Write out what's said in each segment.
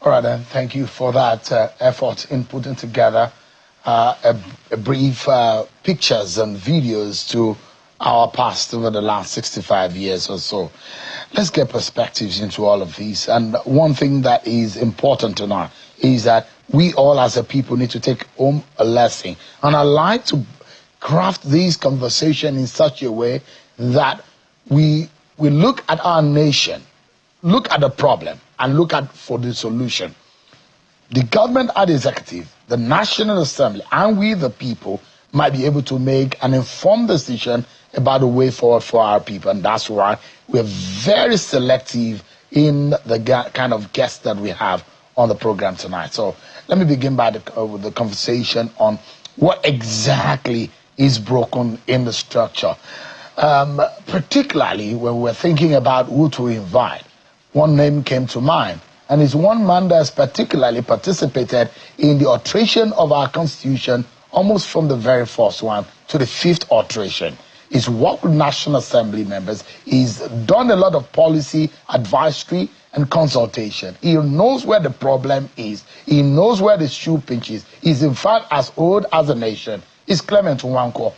All right, then. Thank you for that effort in putting together a brief pictures and videos to our past over the last 65 years or so. Let's get perspectives into all of these. And one thing that is important to know is that we all as a people need to take home a lesson. And I like to craft these conversations in such a way that we look at our nation, look at the problem, and look at for the solution. The government and the executive, the National Assembly, and we the people might be able to make an informed decision about the way forward for our people. And that's why we're very selective in the kind of guests that we have on the program tonight. So let me begin by with the conversation on what exactly is broken in the structure. Particularly when we're thinking about who to invite. One name came to mind, and it's one man that's particularly participated in the alteration of our constitution almost from the very first one to the fifth alteration. He's worked with National Assembly members. He's done a lot of policy advisory and consultation. He knows where the problem is. He knows where the shoe pinches. He's in fact as old as a nation. He's Clement Nwankwo.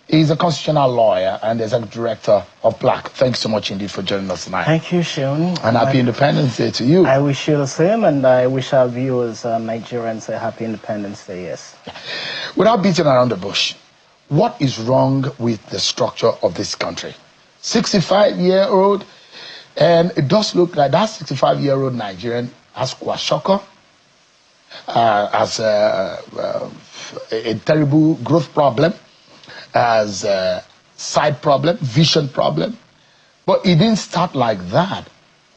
He's a constitutional lawyer and executive director of PLAC. Thanks so much indeed for joining us tonight. Thank you, Sean. And happy Independence Day to you. I wish you the same, and I wish our viewers, Nigerians, a happy Independence Day, yes. Without beating around the bush, what is wrong with the structure of this country? 65-year-old, and it does look like that 65-year-old Nigerian has kwashiorkor, has a terrible growth problem, as a side problem, vision problem. But it didn't start like that.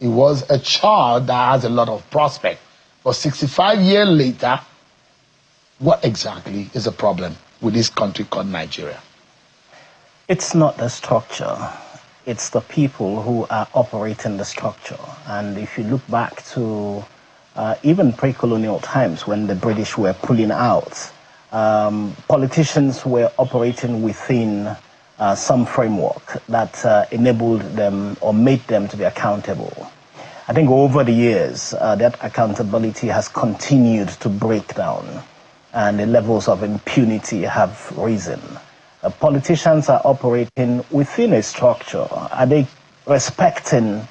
It was a child that has a lot of prospect. But 65 years later, what exactly is the problem with this country called Nigeria? It's not the structure. It's the people who are operating the structure. And if you look back to even pre-colonial times when the British were pulling out, politicians were operating within some framework that enabled them or made them to be accountable. I think over the years, that accountability has continued to break down, and the levels of impunity have risen. Politicians are operating within a structure. Are they respecting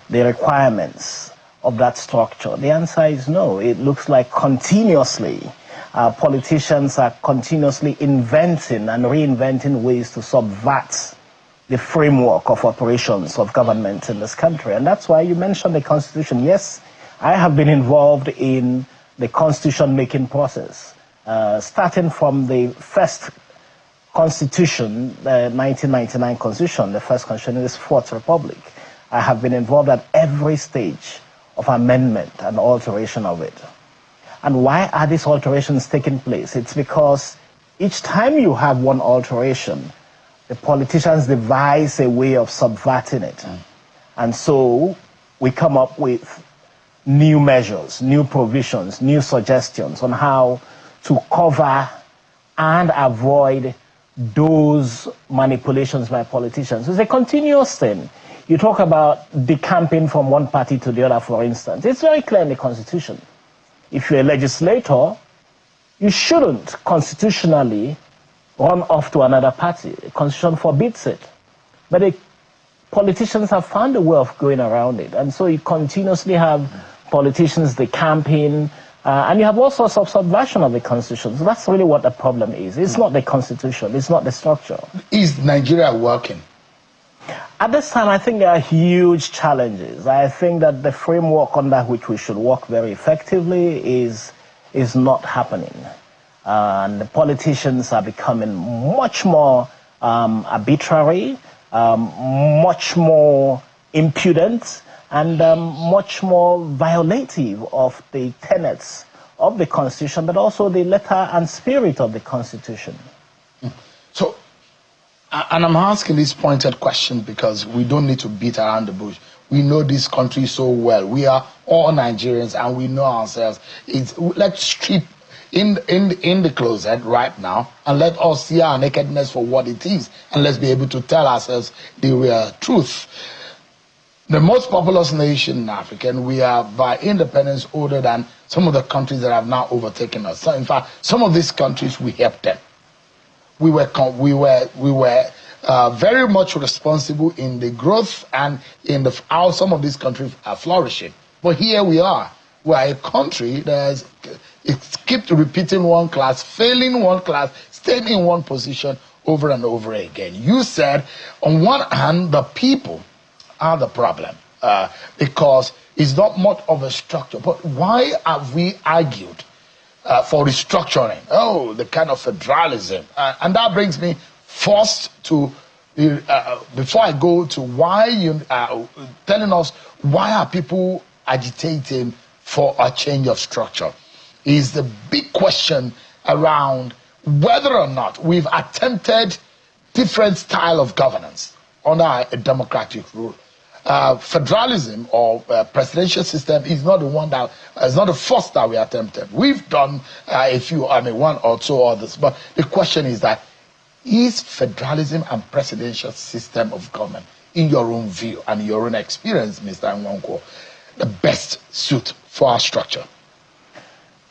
the requirements of that structure? The answer is no. It looks like continuously politicians are continuously inventing and reinventing ways to subvert the framework of operations of government in this country. And that's why you mentioned the Constitution. Yes, I have been involved in the constitution-making process, starting from the first Constitution, the 1999 Constitution, the first Constitution in this Fourth Republic. I have been involved at every stage of amendment and alteration of it. And why are these alterations taking place? It's because each time you have one alteration, the politicians devise a way of subverting it. And so we come up with new measures, new provisions, new suggestions on how to cover and avoid those manipulations by politicians. It's a continuous thing. You talk about decamping from one party to the other, for instance. It's very clear in the Constitution. If you're a legislator, you shouldn't constitutionally run off to another party. The Constitution forbids it. But the politicians have found a way of going around it. And so you continuously have politicians decamping, and you have all sorts of subversion of the Constitution. So that's really what the problem is. It's not the Constitution. It's not the structure. Is Nigeria working? At this time, I think there are huge challenges. I think that the framework under which we should work very effectively is not happening. And the politicians are becoming much more arbitrary, much more impudent, and much more violative of the tenets of the Constitution, but also the letter and spirit of the Constitution. So, and I'm asking this pointed question because we don't need to beat around the bush. We know this country so well. We are all Nigerians and we know ourselves. Let's strip in the closet right now and let us see our nakedness for what it is. And let's be able to tell ourselves the real truth. the most populous nation in Africa, and we are by independence older than some of the countries that have now overtaken us. So in fact, some of these countries, we helped them. We were very much responsible in the growth and in how some of these countries are flourishing. But here we are. We are a country that it keeps repeating one class, failing one class, staying in one position over and over again. You said, on one hand, the people are the problem because it's not much of a structure. But why have we argued for restructuring? Oh, the kind of federalism. And that brings me first to, before I go to why you telling us why are people agitating for a change of structure, is the big question around whether or not we've attempted different style of governance under a democratic rule. Federalism or presidential system is not the one that is not the first that we attempted. We've done a few, one or two others. But the question is that, is federalism and presidential system of government, in your own view and your own experience, Mr. Nwankwo, the best suit for our structure?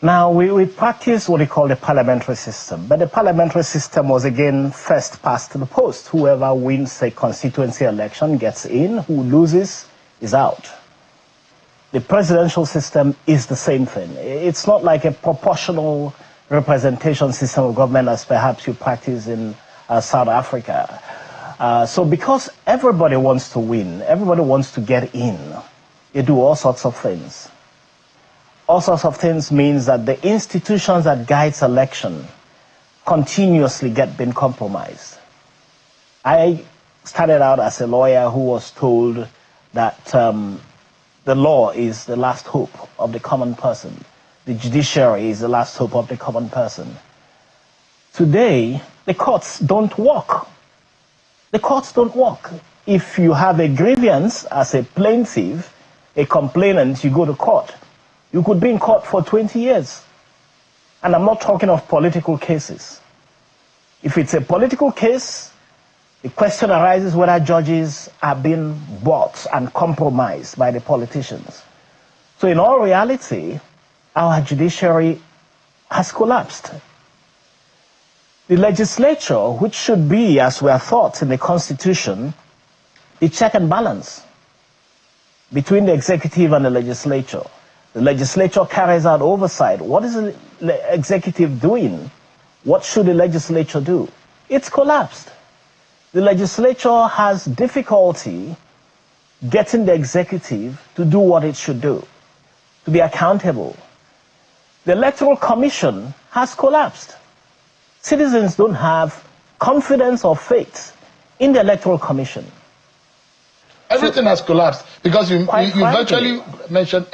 Now, we practice what we call the parliamentary system. But the parliamentary system was, again, first past to the post. Whoever wins a constituency election gets in. Who loses is out. The presidential system is the same thing. It's not like a proportional representation system of government as perhaps you practice in South Africa. So because everybody wants to win, everybody wants to get in, they do all sorts of things. All sorts of things means that the institutions that guides election continuously been compromised. I started out as a lawyer who was told that the law is the last hope of the common person. The judiciary is the last hope of the common person. Today, the courts don't work. The courts don't work. If you have a grievance as a plaintiff, a complainant, you go to court. You could be in court for 20 years. And I'm not talking of political cases. If it's a political case, the question arises whether judges are being bought and compromised by the politicians. So in all reality, our judiciary has collapsed. The legislature, which should be, as we are taught in the Constitution, the check and balance between the executive and the legislature. The legislature carries out oversight. What is the executive doing? What should the legislature do? It's collapsed. The legislature has difficulty getting the executive to do what it should do, to be accountable. The Electoral Commission has collapsed. Citizens don't have confidence or faith in the Electoral Commission. Everything has collapsed because you virtually mentioned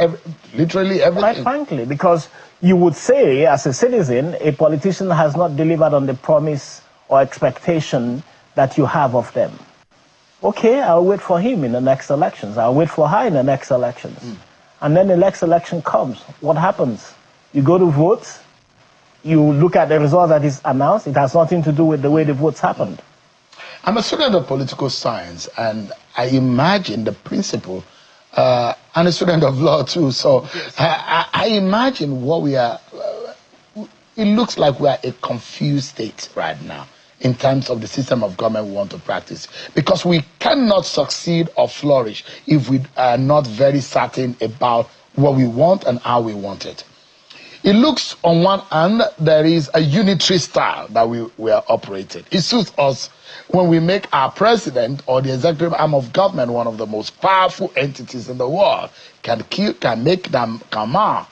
literally everything. Quite frankly, because you would say, as a citizen, a politician has not delivered on the promise or expectation that you have of them. Okay, I'll wait for him in the next elections. I'll wait for her in the next elections. And then the next election comes. What happens? You go to vote, you look at the result that is announced. It has nothing to do with the way the votes happened. I'm a student of political science, and I imagine the principle, and a student of law too, so I imagine what we are, it looks like we are a confused state right now in terms of the system of government we want to practice, because we cannot succeed or flourish if we are not very certain about what we want and how we want it. It looks, on one hand, there is a unitary style that we are operating. It suits us when we make our president or the executive arm of government one of the most powerful entities in the world, can make them come out.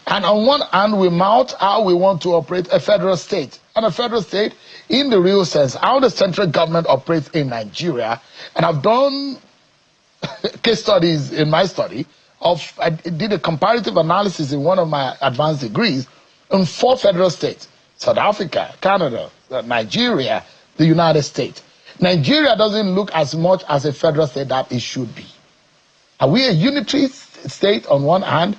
And on one hand, we mount how we want to operate a federal state. And a federal state, in the real sense, how the central government operates in Nigeria. And I've done case studies in my study. I did a comparative analysis in one of my advanced degrees on 4 federal states: South Africa, Canada, Nigeria, the United States. Nigeria doesn't look as much as a federal state that it should be. Are we a unitary state on one hand?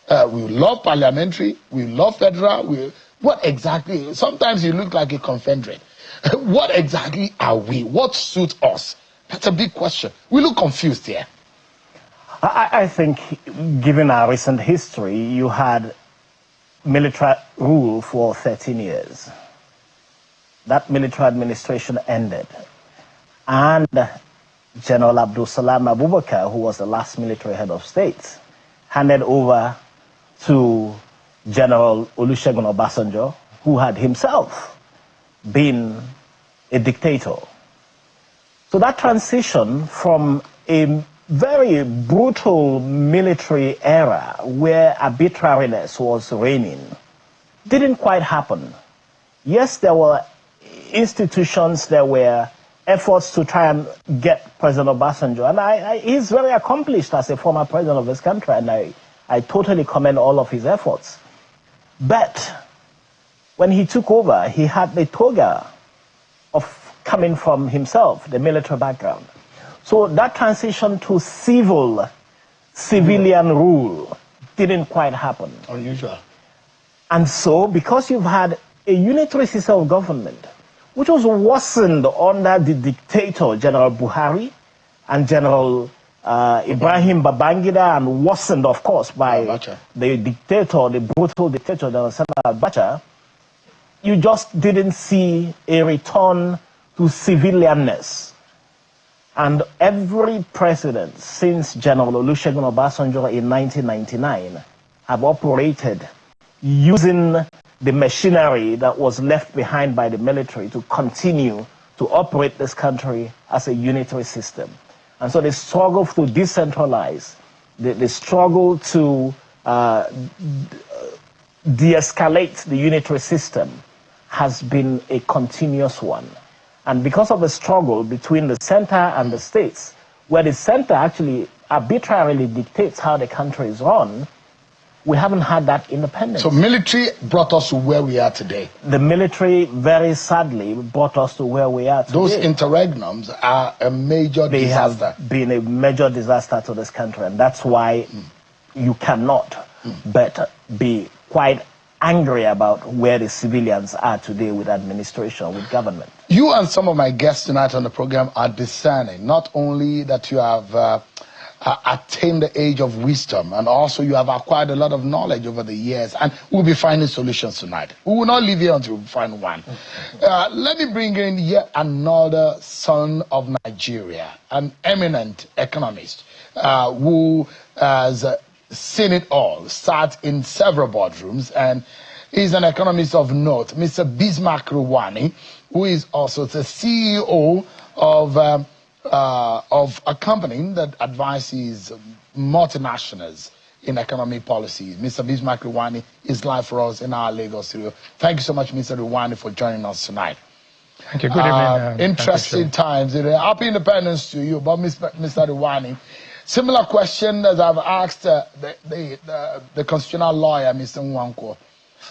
We love parliamentary, we love federal. What exactly? Sometimes you look like a confederate. What exactly are we? What suits us? That's a big question. We look confused here. I think, given our recent history, you had military rule for 13 years. That military administration ended. And General Abdul Salam Abubakar, who was the last military head of state, handed over to General Olusegun Obasanjo, who had himself been a dictator. So that transition from a very brutal military era where arbitrariness was reigning didn't quite happen. Yes, there were institutions, there were efforts to try and get President Obasanjo, and he's very accomplished as a former president of this country, and I totally commend all of his efforts. But when he took over, he had the toga of coming from himself, the military background. So that transition to civilian rule didn't quite happen. Unusual. And so, because you've had a unitary system of government, which was worsened under the dictator, General Buhari, and General Ibrahim Babangida, and worsened, of course, by the dictator, the brutal dictator, General Abacha, you just didn't see a return to civilianness. And every president since General Olusegun Obasanjo in 1999 have operated using the machinery that was left behind by the military to continue to operate this country as a unitary system. And so the struggle to decentralize, the struggle to de-escalate the unitary system has been a continuous one. And because of the struggle between the center and the states, where the center actually arbitrarily dictates how the country is run, we haven't had that independence. So military brought us to where we are today. The military, very sadly, brought us to where we are today. Those interregnums are a major disaster. They have been a major disaster to this country, and that's why you cannot but be quite angry about where the civilians are today with administration, with government. You and some of my guests tonight on the program are discerning, not only that you have attained the age of wisdom, and also you have acquired a lot of knowledge over the years, and we'll be finding solutions tonight. We will not leave here until we find one. Let me bring in yet another son of Nigeria, an eminent economist who has seen it all, sat in several boardrooms, and is an economist of note, Mr. Bismarck Rewane, who is also the CEO of a company that advises multinationals in economic policies. Mr. Bismarck Rewane is live for us in our Lagos studio. Thank you so much, Mr. Rewane, for joining us tonight. Thank you. Good evening. Interesting times. Happy Independence to you, but Mr. Rewane, similar question as I've asked the constitutional lawyer, Mr. Nwankwo.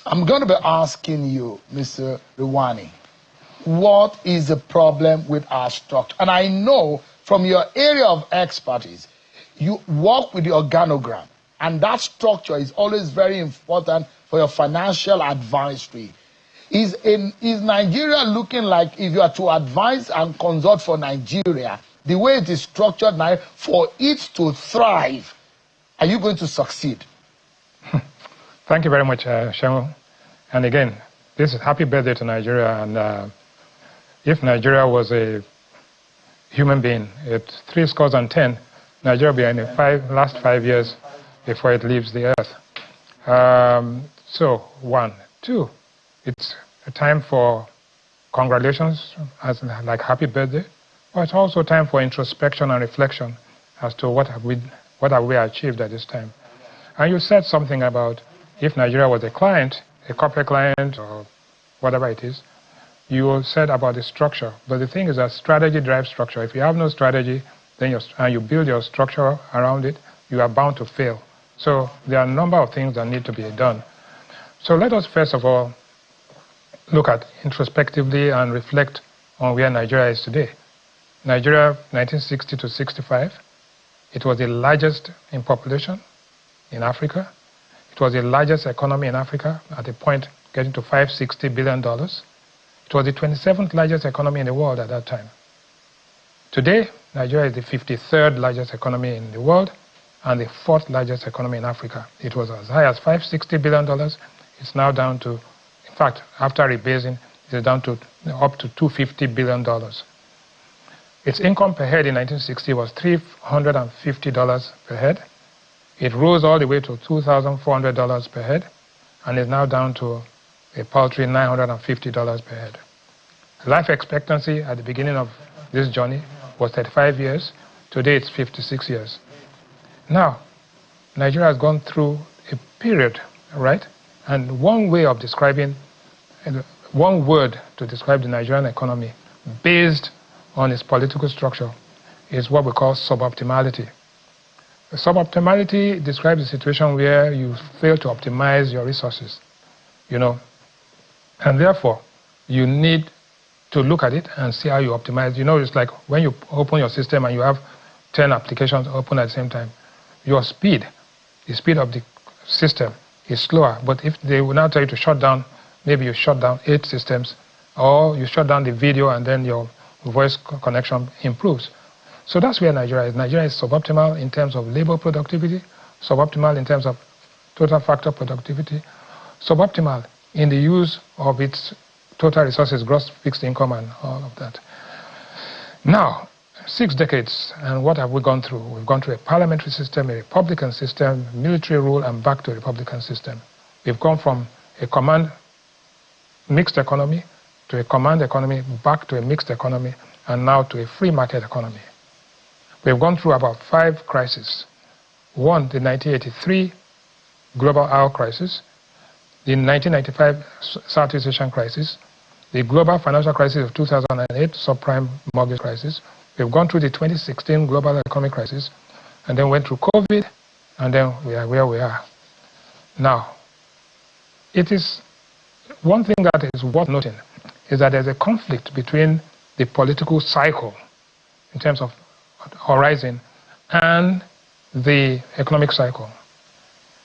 I'm going to be asking you, Mr. Rewane, what is the problem with our structure? And I know from your area of expertise, you work with the organogram, and that structure is always very important for your financial advisory. Is Nigeria looking like, if you are to advise and consult for Nigeria, the way it is structured now, for it to thrive, are you going to succeed? Thank you very much, Shamu. And again, this is happy birthday to Nigeria. And if Nigeria was a human being, at 70, Nigeria will be in the last 5 years before it leaves the earth. So, 1. 2, it's a time for congratulations, like happy birthday, but it's also time for introspection and reflection as to what have we achieved at this time. And you said something about if Nigeria was a client, a corporate client, or whatever it is, you said about the structure. But the thing is that strategy drives structure. If you have no strategy, then you build your structure around it, you are bound to fail. So there are a number of things that need to be done. So let us first of all look at introspectively and reflect on where Nigeria is today. Nigeria, 1960 to 65, it was the largest in population in Africa. It was the largest economy in Africa at a point getting to $560 billion. It was the 27th largest economy in the world at that time. Today, Nigeria is the 53rd largest economy in the world, and the fourth largest economy in Africa. It was as high as $560 billion. It's now down to, in fact, after rebasing, it's down to up to $250 billion. Its income per head in 1960 was $350 per head. It rose all the way to $2,400 per head, and is now down to a paltry $950 per head. Life expectancy at the beginning of this journey was 35 years. Today it's 56 years. Now, Nigeria has gone through a period, right? And one way of describing, one word to describe the Nigerian economy based on its political structure is what we call suboptimality. Suboptimality describes a situation where you fail to optimize your resources, and therefore you need to look at it and see how you optimize. It's like when you open your system and you have 10 applications open at the same time. Your speed, the speed of the system is slower, but if they will now tell you to shut down, maybe you shut down 8 systems, or you shut down the video and then your voice connection improves. So that's where Nigeria is. Nigeria is suboptimal in terms of labor productivity, suboptimal in terms of total factor productivity, suboptimal in the use of its total resources, gross fixed income, and all of that. Now, 6 decades, and what have we gone through? We've gone through a parliamentary system, a republican system, military rule, and back to a republican system. We've gone from a command mixed economy to a command economy, back to a mixed economy, and now to a free market economy. We've gone through about 5 crises. One, the 1983 global oil crisis, the 1995 Southeast Asian crisis, the global financial crisis of 2008, subprime mortgage crisis. We've gone through the 2016 global economic crisis, and then went through COVID, and then we are where we are. Now, it is one thing that is worth noting is that there's a conflict between the political cycle in terms of horizon and the economic cycle.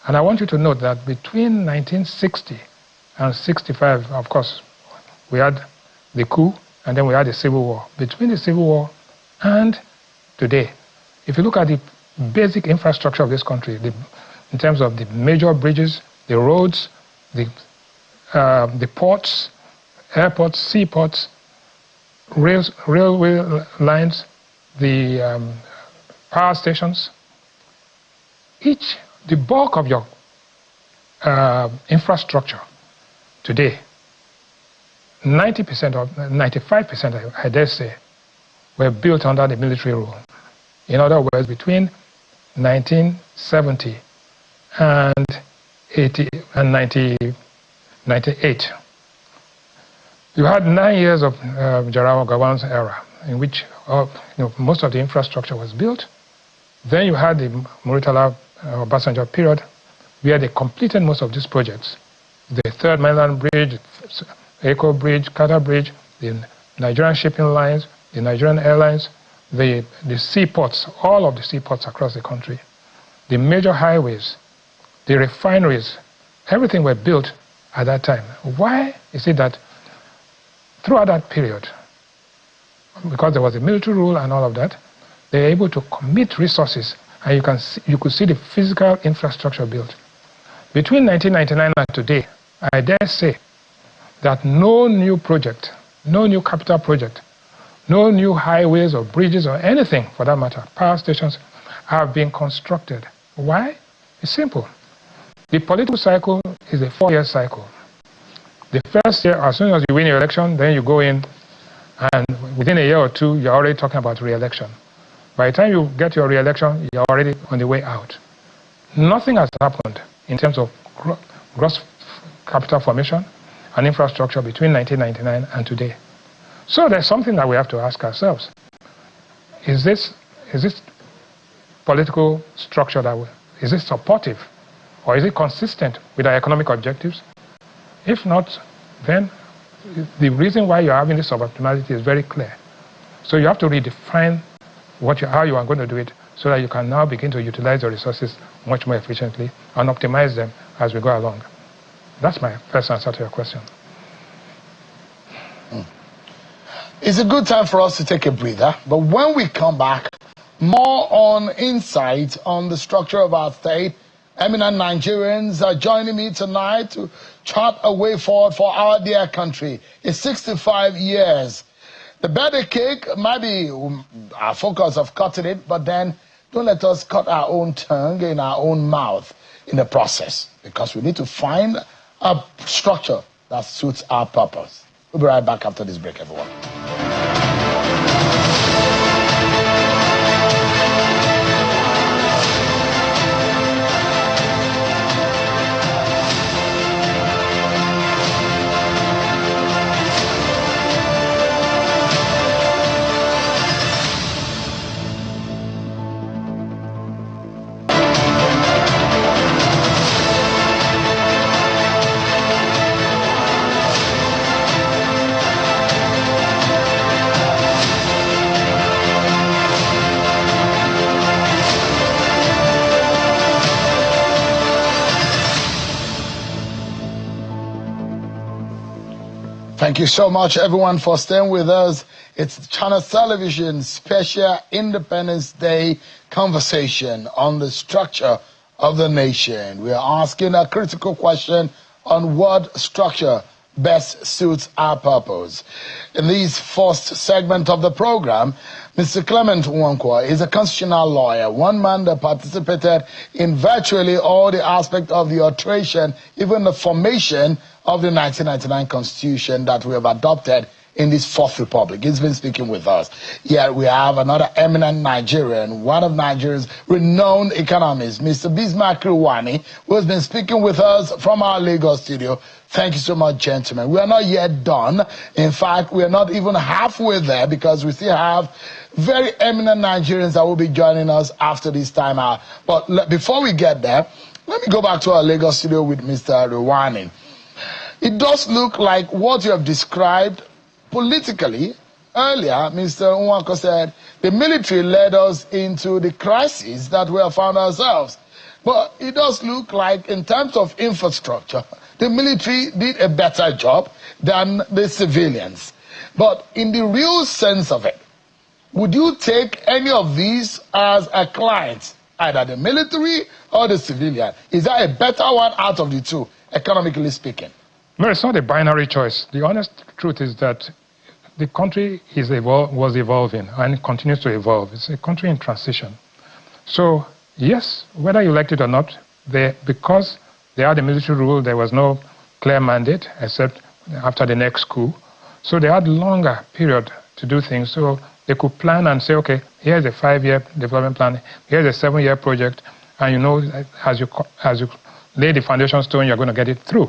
And I want you to note that between 1960 and 65, of course, we had the coup, and then we had the Civil War. Between the Civil War and today, if you look at the basic infrastructure of this country, in terms of the major bridges, the roads, the ports, airports, seaports, railway lines, the power stations, the bulk of your infrastructure today, 90% or 95%, I dare say, were built under the military rule. In other words, between 1970 and 1998, you had 9 years of Jarawa Gawan's era, in which most of the infrastructure was built. Then you had the Muritala Obasanjo period, where they completed most of these projects. The Third Mainland Bridge, Echo Bridge, Kata Bridge, the Nigerian shipping lines, the Nigerian airlines, the seaports, all of the seaports across the country, the major highways, the refineries, everything were built at that time. Why is it that throughout that period, because there was a military rule and all of that, they were able to commit resources, and you could see the physical infrastructure built. Between 1999 and today, I dare say that no new project, no new capital project, no new highways or bridges or anything for that matter, power stations, have been constructed. Why? It's simple. The political cycle is a 4-year cycle. The first year, as soon as you win your election, then you go in, and within a year or two, you're already talking about re-election. By the time you get your re-election, you're already on the way out. Nothing has happened in terms of gross capital formation and infrastructure between 1999 and today. So there's something that we have to ask ourselves. Is this political structure is it supportive, or is it consistent with our economic objectives? If not, then the reason why you're having this suboptimality is very clear. So you have to redefine how you are going to do it, so that you can now begin to utilize the resources much more efficiently and optimize them as we go along. That's my first answer to your question. It's a good time for us to take a breather, but when we come back, more on insight on the structure of our state. Eminent Nigerians are joining me tonight to chart a way forward for our dear country. It's 65 years. The birthday cake might be our focus of cutting it, but then don't let us cut our own tongue in our own mouth in the process, because we need to find a structure that suits our purpose. We'll be right back after this break, everyone. Thank you so much, everyone, for staying with us. It's Channel Television special Independence Day conversation on the structure of the nation. We are asking a critical question on what structure best suits our purpose. In this first segment of the program, Mr. Clement Nwankwo is a constitutional lawyer, one man that participated in virtually all the aspects of the alteration, even the formation of the 1999 Constitution that we have adopted in this Fourth Republic. He's been speaking with us. Here we have another eminent Nigerian, one of Nigeria's renowned economists, Mr. Bismarck Rewane, who has been speaking with us from our Lagos studio. Thank you so much, gentlemen. We are not yet done. In fact, we are not even halfway there, because we still have very eminent Nigerians that will be joining us after this time out. But before we get there, let me go back to our Lagos studio with Mr. Rewane. It does look like what you have described politically. Earlier, Mr. Nwankwo said the military led us into the crisis that we have found ourselves. But it does look like, in terms of infrastructure, the military did a better job than the civilians. But in the real sense of it, would you take any of these as a client, either the military or the civilian? Is there a better one out of the two, economically speaking? No, it's not a binary choice. The honest truth is that the country was evolving and continues to evolve. It's a country in transition. So, yes, whether you like it or not, because they had the military rule, there was no clear mandate except after the next coup. So they had longer period to do things. So they could plan and say, okay, here's a 5-year development plan, here's a 7-year project, and you know, as you lay the foundation stone, you're going to get it through.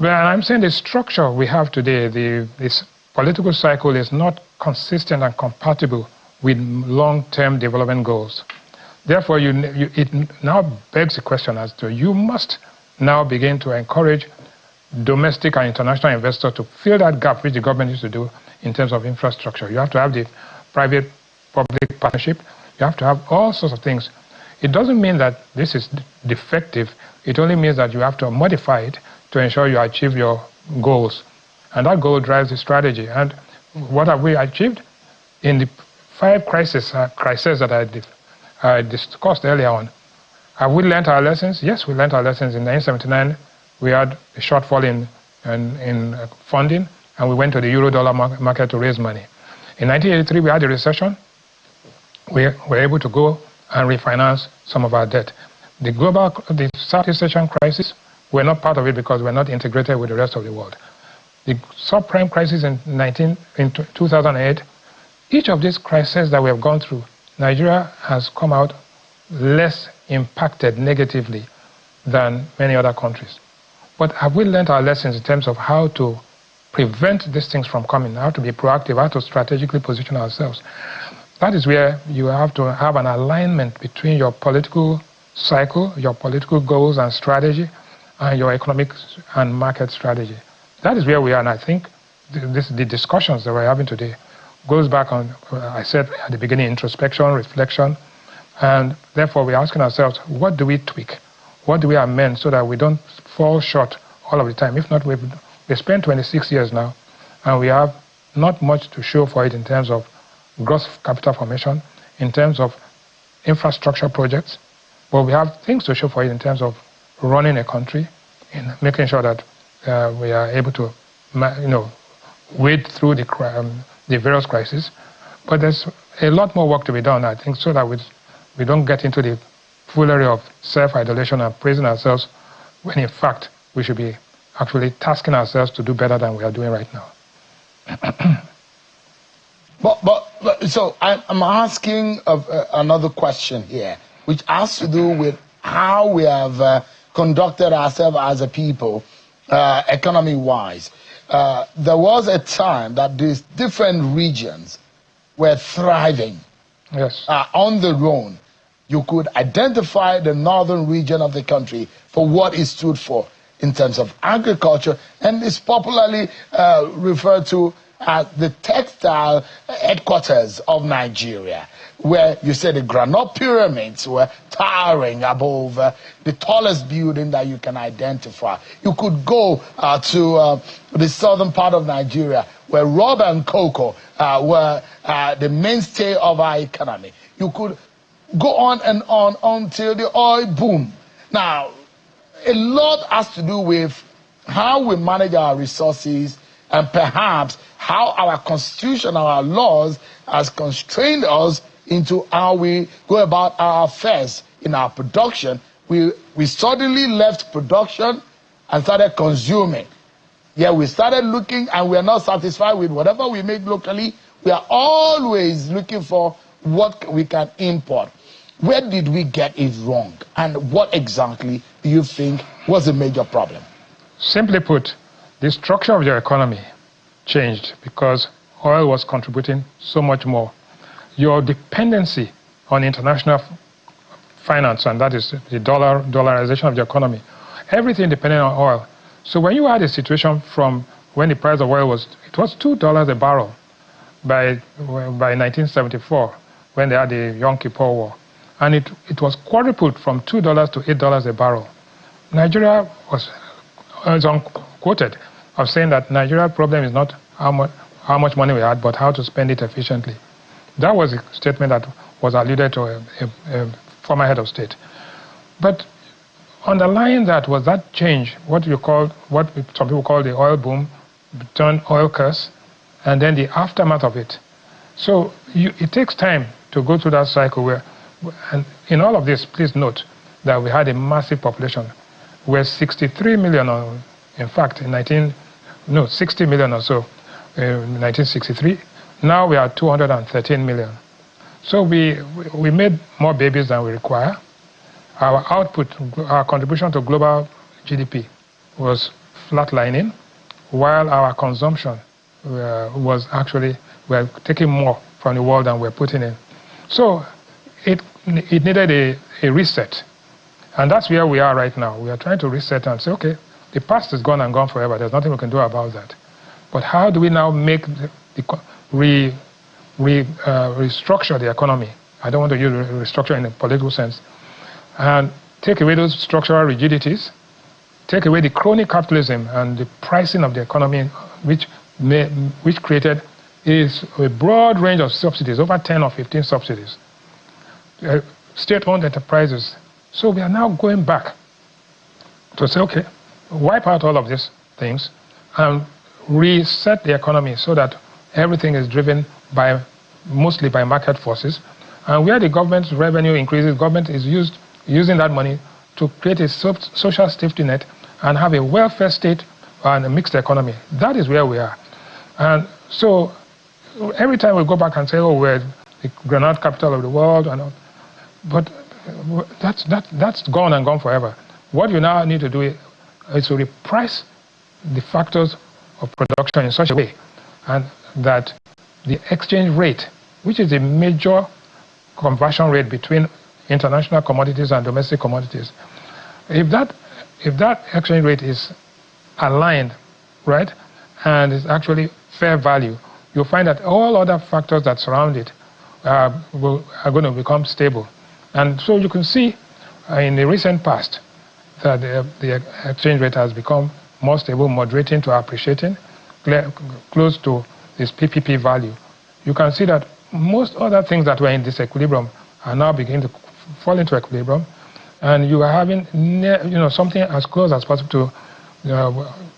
But I'm saying the structure we have today, this political cycle, is not consistent and compatible with long-term development goals. Therefore, it now begs the question as to, you must now begin to encourage domestic and international investors to fill that gap which the government needs to do in terms of infrastructure. You have to have the private-public partnership. You have to have all sorts of things. It doesn't mean that this is defective. It only means that you have to modify it to ensure you achieve your goals. And that goal drives the strategy. And what have we achieved? In the 5 crises that I discussed earlier on, have we learned our lessons? Yes, we learned our lessons. In 1979, we had a shortfall in funding, and we went to the euro-dollar market to raise money. In 1983, we had a recession. We were able to go and refinance some of our debt. The Southeast Asian crisis, we're not part of it because we're not integrated with the rest of the world. The subprime crisis in 2008, each of these crises that we have gone through, Nigeria has come out less impacted negatively than many other countries. But have we learned our lessons in terms of how to prevent these things from coming, how to be proactive, how to strategically position ourselves? That is where you have to have an alignment between your political cycle, your political goals and strategy, and your economic and market strategy. That is where we are, and I think the discussions that we're having today goes back on, I said at the beginning, introspection, reflection, and therefore we're asking ourselves, what do we tweak? What do we amend so that we don't fall short all of the time? If not, we've spent 26 years now, and we have not much to show for it in terms of gross capital formation, in terms of infrastructure projects, but we have things to show for it in terms of running a country, in making sure that we are able to, wade through the various crises. But there's a lot more work to be done, I think, so that we don't get into the foolery of self-idolation and praising ourselves, when in fact we should be actually tasking ourselves to do better than we are doing right now. So I'm asking another question here, which has to do with how we have conducted ourselves as a people, economy-wise. There was a time that these different regions were thriving. Yes. On their own. You could identify the northern region of the country for what it stood for in terms of agriculture, and is popularly referred to as the textile headquarters of Nigeria, where you said the granite pyramids were towering above the tallest building that you can identify. You could go to the southern part of Nigeria, where rubber and cocoa were the mainstay of our economy. You could go on and on until the oil boom. Now, a lot has to do with how we manage our resources, and perhaps how our constitution, our laws has constrained us into how we go about our affairs in our production. We suddenly left production and started consuming. Yeah, we started looking, and we are not satisfied with whatever we make locally. We are always looking for what we can import. Where did we get it wrong? And what exactly do you think was the major problem? Simply put, the structure of your economy changed because oil was contributing so much more. Your dependency on international finance, and that is the dollarization of the economy, everything depended on oil. So when you had a situation from when the price of oil was $2 a barrel by 1974, when they had the Yom Kippur War, and it was quadrupled from $2 to $8 a barrel. Nigeria was unquoted of saying that Nigeria's problem is not how much money we had, but how to spend it efficiently. That was a statement that was alluded to a former head of state. But underlying that was that change, what some people call the oil boom, turned oil curse, and then the aftermath of it. So it takes time to go through that cycle where, and in all of this, please note that we had a massive population. We're 63 million, in fact, 60 million or so in 1963. Now we are 213 million. So we made more babies than we require. Our output, our contribution to global GDP was flatlining, while our consumption was actually, we're taking more from the world than we're putting in. So it needed a reset. And that's where we are right now. We are trying to reset and say, okay, the past is gone and gone forever. There's nothing we can do about that. But how do we now make restructure the economy? I don't want to use restructure in a political sense. And take away those structural rigidities, take away the crony capitalism and the pricing of the economy, which created is a broad range of subsidies, over 10 or 15 subsidies. State-owned enterprises. So we are now going back to say, okay, wipe out all of these things and reset the economy so that everything is driven mostly by market forces. And where the government's revenue increases, government is using that money to create a social safety net and have a welfare state and a mixed economy. That is where we are. And so every time we go back and say, oh, we're the granite capital of the world, but that's gone and gone forever. What you now need to do is to reprice the factors of production in such a way and that the exchange rate, which is a major conversion rate between international commodities and domestic commodities, if that exchange rate is aligned, right, and is actually fair value, you'll find that all other factors that surround it are going to become stable. And so you can see in the recent past that the exchange rate has become more stable, moderating to appreciating, close to this PPP value. You can see that most other things that were in disequilibrium are now beginning to fall into equilibrium, and you are having something as close as possible to,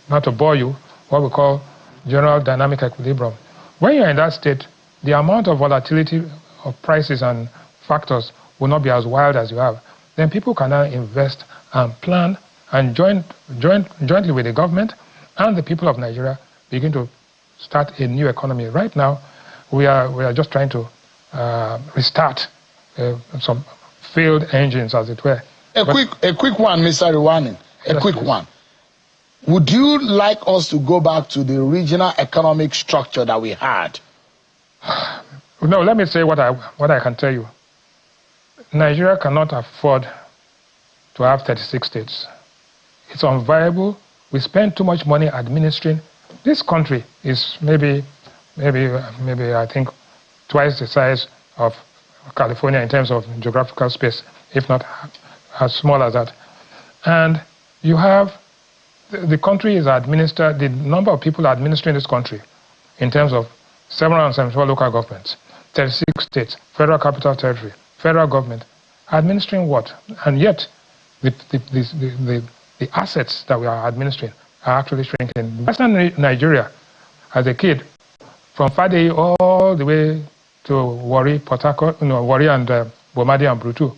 not to bore you, what we call general dynamic equilibrium. When you're in that state, the amount of volatility of prices and factors will not be as wild as you have. Then people can now invest and plan and jointly with the government and the people of Nigeria begin to start a new economy. Right now, we are just trying to restart some failed engines, as it were. A quick one, Mr. Rewane. Quick one. Would you like us to go back to the regional economic structure that we had? No, let me say what I can tell you. Nigeria cannot afford to have 36 states. It's unviable. We spend too much money administering. This country is maybe I think twice the size of California in terms of geographical space, if not as small as that. And you have the country is administered, the number of people administering this country in terms of 774 local governments, 36 states, federal capital territory, federal government, administering what? And yet the assets that we are administering are actually shrinking. Western Nigeria, as a kid, from Fade all the way to Warri, Port Harcourt, Warri and Bomadi and Brutu,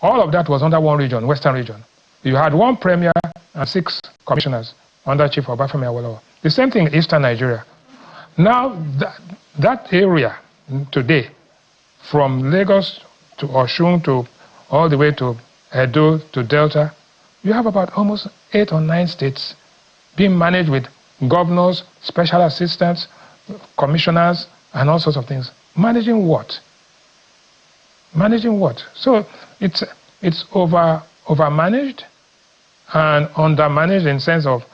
all of that was under one region, Western region. You had one premier and 6 commissioners under Chief Obafemi Awolowo. The same thing in Eastern Nigeria. Now, that area today, from Lagos to Osun to all the way to Edo to Delta, you have about almost 8 or 9 states being managed with governors, special assistants, commissioners, and all sorts of things. Managing what? Managing what? So it's overmanaged and undermanaged in sense of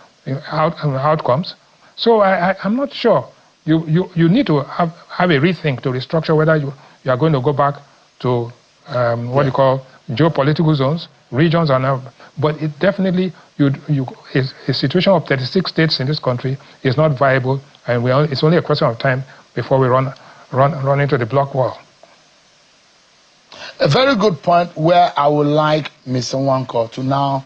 outcomes. So I'm not sure. You need to have a rethink to restructure whether you are going to go back to what you call geopolitical zones, regions, but it definitely a situation of 36 states in this country is not viable, and it's only a question of time before we run into the block wall. A very good point where I would like Mr. Nwankwo to now,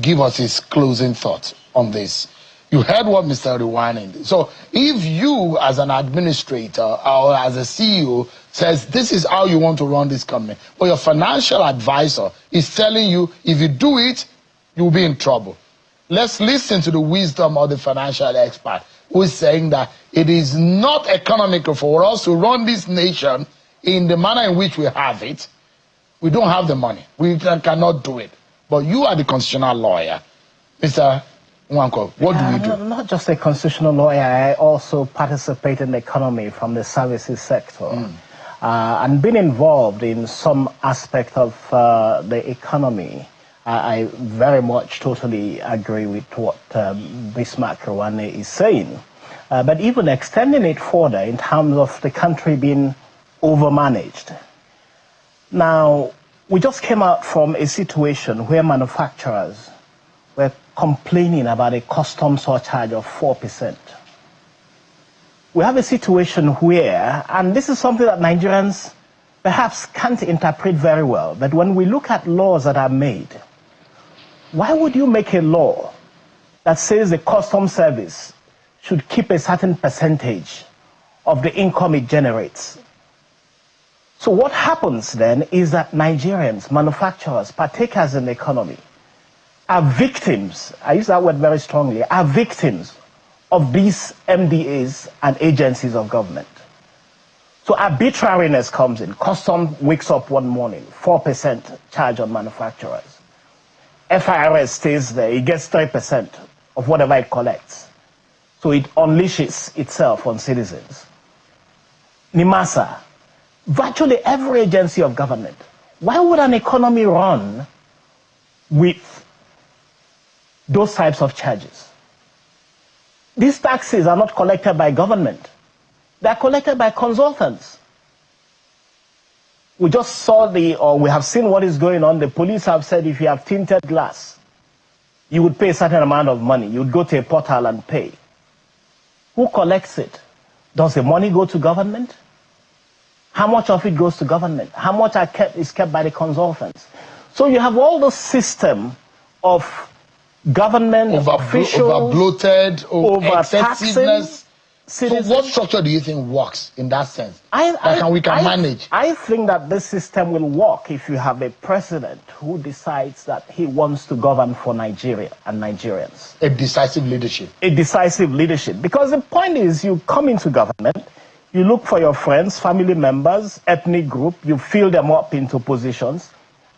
give us his closing thoughts on this. You heard what Mr. Rewane did. So if you as an administrator or as a CEO says this is how you want to run this company, but your financial advisor is telling you if you do it, you'll be in trouble. Let's listen to the wisdom of the financial expert who is saying that it is not economical for us to run this nation in the manner in which we have it. We don't have the money. We cannot do it. But you are the constitutional lawyer. Mr. Nwankwo, what do we do? Not just a constitutional lawyer, I also participate in the economy from the services sector. And being involved in some aspect of the economy, I very much totally agree with what Bismarck Rewane is saying. But even extending it further in terms of the country being overmanaged. Now, we just came out from a situation where manufacturers were complaining about a custom surcharge of 4%. We have a situation where, and this is something that Nigerians perhaps can't interpret very well, but when we look at laws that are made, why would you make a law that says the custom service should keep a certain percentage of the income it generates? So what happens then is that Nigerians, manufacturers, partakers in the economy, are victims, I use that word very strongly, are victims of these MDAs and agencies of government. So arbitrariness comes in. Custom wakes up one morning, 4% charge on manufacturers. FIRS stays there, it gets 3% of whatever it collects. So it unleashes itself on citizens. NIMASA, virtually every agency of government. Why would an economy run with those types of charges? These taxes are not collected by government. They are collected by consultants. We just saw we have seen what is going on. The police have said if you have tinted glass, you would pay a certain amount of money. You would go to a portal and pay. Who collects it? Does the money go to government? How much of it goes to government? How much is kept by the consultants? So you have all the system of government officials, over-bloated, excessiveness. So Citizens. what structure do you think works in that sense? We can manage? I think that this system will work if you have a president who decides that he wants to govern for Nigeria and Nigerians. A decisive leadership. A decisive leadership. Because the point is, you come into government, you look for your friends, family members, ethnic group, you fill them up into positions,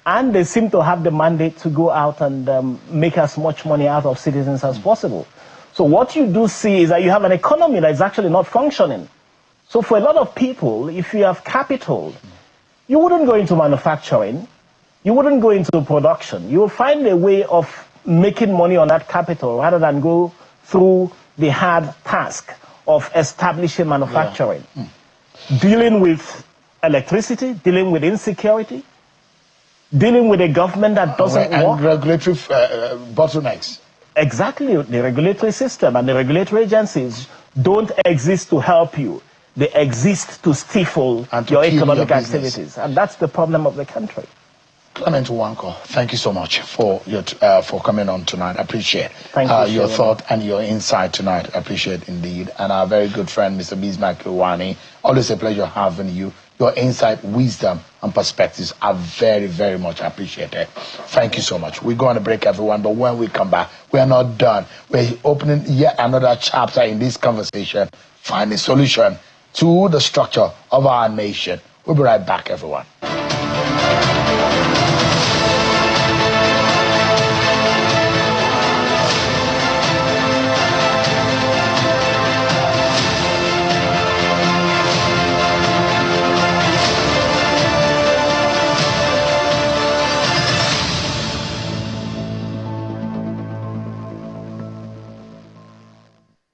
and they seem to have the mandate to go out and make as much money out of citizens as possible. So what you do see is that you have an economy that is actually not functioning. So for a lot of people, if you have capital, you wouldn't go into manufacturing, you wouldn't go into production. You will find a way of making money on that capital rather than go through the hard task of establishing manufacturing. Dealing with electricity, dealing with insecurity, dealing with a government that doesn't work. And regulatory bottlenecks. Exactly. The regulatory system and the regulatory agencies don't exist to help you. They exist to stifle your economic activities. And that's the problem of the country. Clement Nwankwo, thank you so much for coming on tonight. I appreciate your thought and your insight tonight. I appreciate indeed. And our very good friend, Mr. Bismarck Rewane, always a pleasure having you. Your insight, wisdom, and perspectives are very, very much appreciated. Thank you so much. We're going to break, everyone, but when we come back, we are not done. We're opening yet another chapter in this conversation, finding solution to the structure of our nation. We'll be right back, everyone.